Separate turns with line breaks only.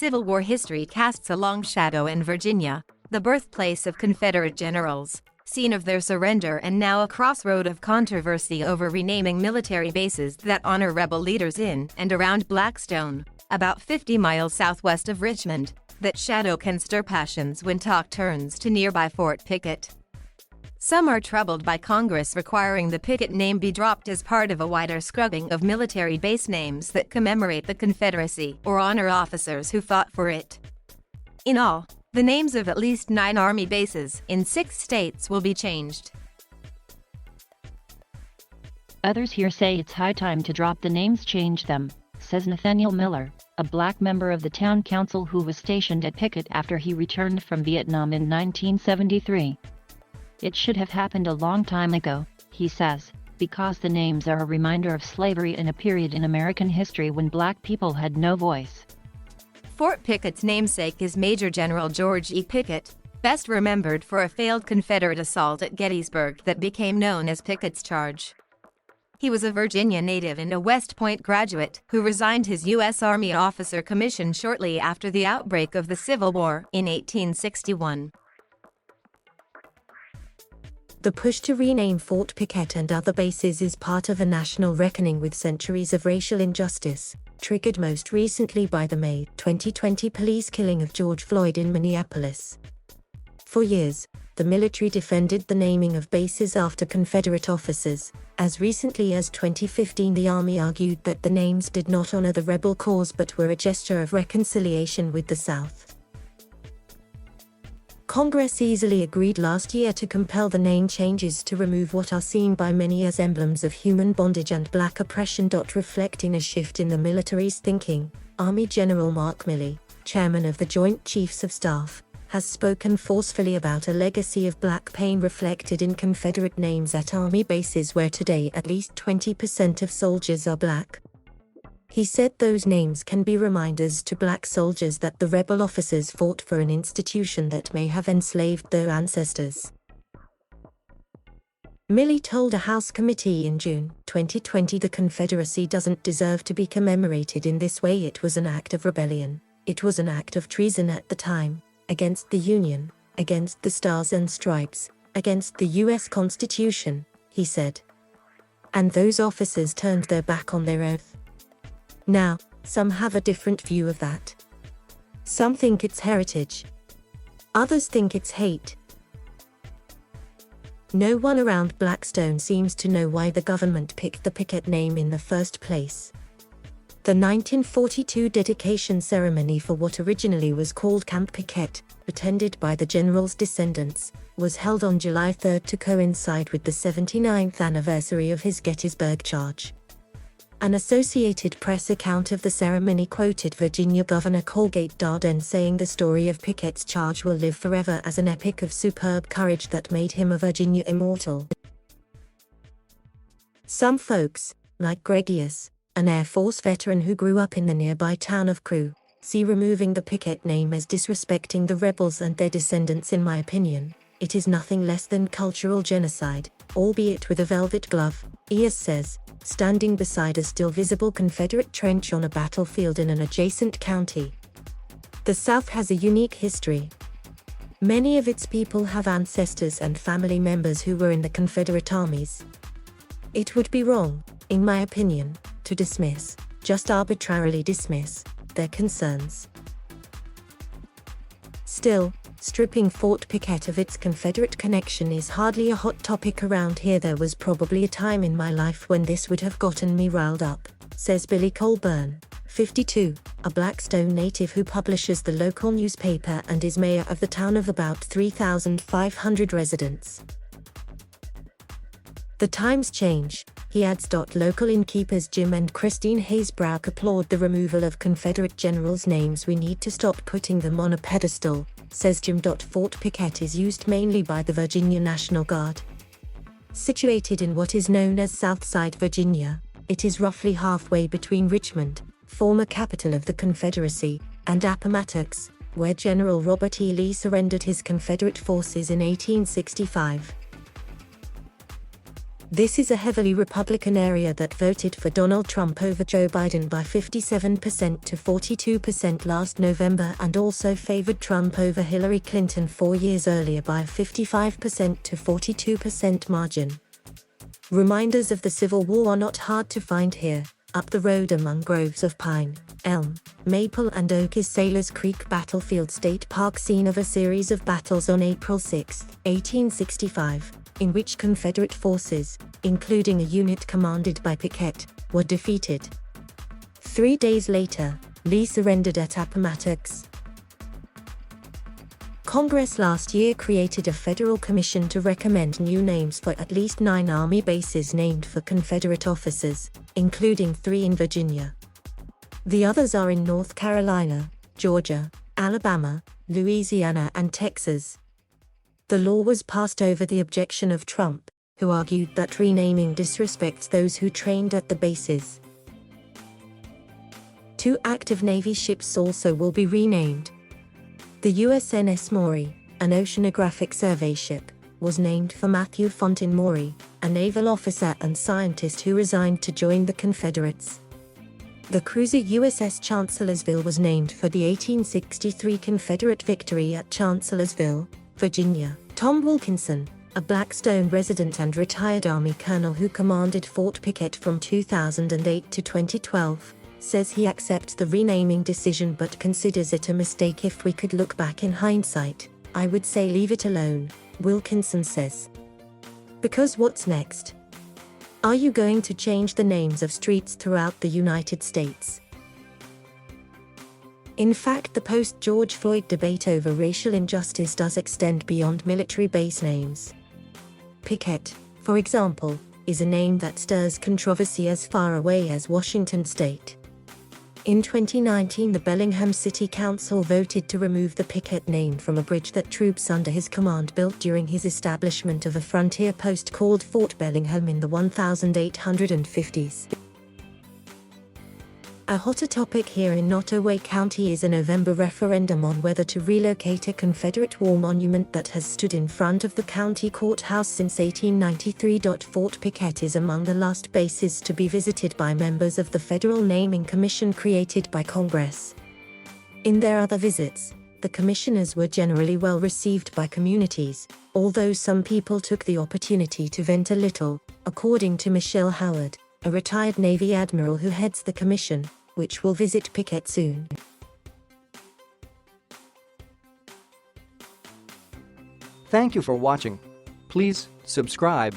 Civil War history casts a long shadow in Virginia, the birthplace of Confederate generals, scene of their surrender and now a crossroad of controversy over renaming military bases that honor rebel leaders in and around Blackstone, about 50 miles southwest of Richmond. That shadow can stir passions when talk turns to nearby Fort Pickett. Some are troubled by Congress requiring the Pickett name be dropped as part of a wider scrubbing of military base names that commemorate the Confederacy or honor officers who fought for it. In all, the names of at least 9 Army bases in 6 states will be changed.
Others here say it's high time to drop the names, change them, says Nathaniel Miller, a black member of the town council who was stationed at Pickett after he returned from Vietnam in 1973. It should have happened a long time ago, he says, because the names are a reminder of slavery in a period in American history when black people had no voice.
Fort Pickett's namesake is Major General George E. Pickett, best remembered for a failed Confederate assault at Gettysburg that became known as Pickett's Charge. He was a Virginia native and a West Point graduate who resigned his U.S. Army officer commission shortly after the outbreak of the Civil War in 1861.
The push to rename Fort Pickett and other bases is part of a national reckoning with centuries of racial injustice, triggered most recently by the May 2020 police killing of George Floyd in Minneapolis. For years, the military defended the naming of bases after Confederate officers. As recently as 2015, the Army argued that the names did not honor the rebel cause but were a gesture of reconciliation with the South. Congress easily agreed last year to compel the name changes to remove what are seen by many as emblems of human bondage and black oppression. Reflecting a shift in the military's thinking, Army General Mark Milley, chairman of the Joint Chiefs of Staff, has spoken forcefully about a legacy of black pain reflected in Confederate names at Army bases where today at least 20% of soldiers are black. He said those names can be reminders to black soldiers that the rebel officers fought for an institution that may have enslaved their ancestors. Milley told a House committee in June 2020 the Confederacy doesn't deserve to be commemorated in this way. It was an act of rebellion. It was an act of treason at the time, against the Union, against the Stars and Stripes, against the U.S. Constitution, he said. And those officers turned their back on their oath. Now, some have a different view of that. Some think it's heritage. Others think it's hate. No one around Blackstone seems to know why the government picked the Pickett name in the first place. The 1942 dedication ceremony for what originally was called Camp Pickett, attended by the general's descendants, was held on July 3 to coincide with the 79th anniversary of his Gettysburg Charge. An Associated Press account of the ceremony quoted Virginia Governor Colgate Darden saying the story of Pickett's charge will live forever as an epic of superb courage that made him a Virginia immortal. Some folks, like Gregius, an Air Force veteran who grew up in the nearby town of Crewe, see removing the Pickett name as disrespecting the rebels and their descendants. In my opinion, it is nothing less than cultural genocide, albeit with a velvet glove, Ears says, standing beside a still visible Confederate trench on a battlefield in an adjacent county. The South has a unique history. Many of its people have ancestors and family members who were in the Confederate armies. It would be wrong, in my opinion, to dismiss, just arbitrarily dismiss, their concerns. Still, stripping Fort Pickett of its Confederate connection is hardly a hot topic around here. There was probably a time in my life when this would have gotten me riled up, says Billy Colburn, 52, a Blackstone native who publishes the local newspaper and is mayor of the town of about 3,500 residents. The times change, he adds. Local innkeepers Jim and Christine Hayesbrook applaud the removal of Confederate generals' names. We need to stop putting them on a pedestal, says Jim. Fort Pickett is used mainly by the Virginia National Guard. Situated in what is known as Southside Virginia, it is roughly halfway between Richmond, former capital of the Confederacy, and Appomattox, where General Robert E. Lee surrendered his Confederate forces in 1865. This is a heavily Republican area that voted for Donald Trump over Joe Biden by 57% to 42% last November and also favored Trump over Hillary Clinton 4 years earlier by a 55% to 42% margin. Reminders of the Civil War are not hard to find here. Up the road among groves of pine, elm, maple and oak is Sailors Creek Battlefield State Park, scene of a series of battles on April 6, 1865. In which Confederate forces, including a unit commanded by Pickett, were defeated. 3 days later, Lee surrendered at Appomattox. Congress last year created a federal commission to recommend new names for at least 9 Army bases named for Confederate officers, including 3 in Virginia. The others are in North Carolina, Georgia, Alabama, Louisiana and Texas. The law was passed over the objection of Trump, who argued that renaming disrespects those who trained at the bases. 2 active Navy ships also will be renamed. The USNS Maury, an oceanographic survey ship, was named for Matthew Fontaine Maury, a naval officer and scientist who resigned to join the Confederates. The cruiser USS Chancellorsville was named for the 1863 Confederate victory at Chancellorsville, Virginia. Tom Wilkinson, a Blackstone resident and retired Army colonel who commanded Fort Pickett from 2008 to 2012, says he accepts the renaming decision but considers it a mistake. If we could look back in hindsight, I would say leave it alone, Wilkinson says. Because what's next? Are you going to change the names of streets throughout the United States? In fact, the post-George Floyd debate over racial injustice does extend beyond military base names. Pickett, for example, is a name that stirs controversy as far away as Washington state. In 2019, the Bellingham City Council voted to remove the Pickett name from a bridge that troops under his command built during his establishment of a frontier post called Fort Bellingham in the 1850s. A hotter topic here in Nottoway County is a November referendum on whether to relocate a Confederate war monument that has stood in front of the county courthouse since 1893. Fort Pickett is among the last bases to be visited by members of the Federal Naming Commission created by Congress. In their other visits, the commissioners were generally well received by communities, although some people took the opportunity to vent a little, according to Michelle Howard, a retired Navy admiral who heads the commission, which will visit Pickett soon.
Thank you for watching. Please subscribe.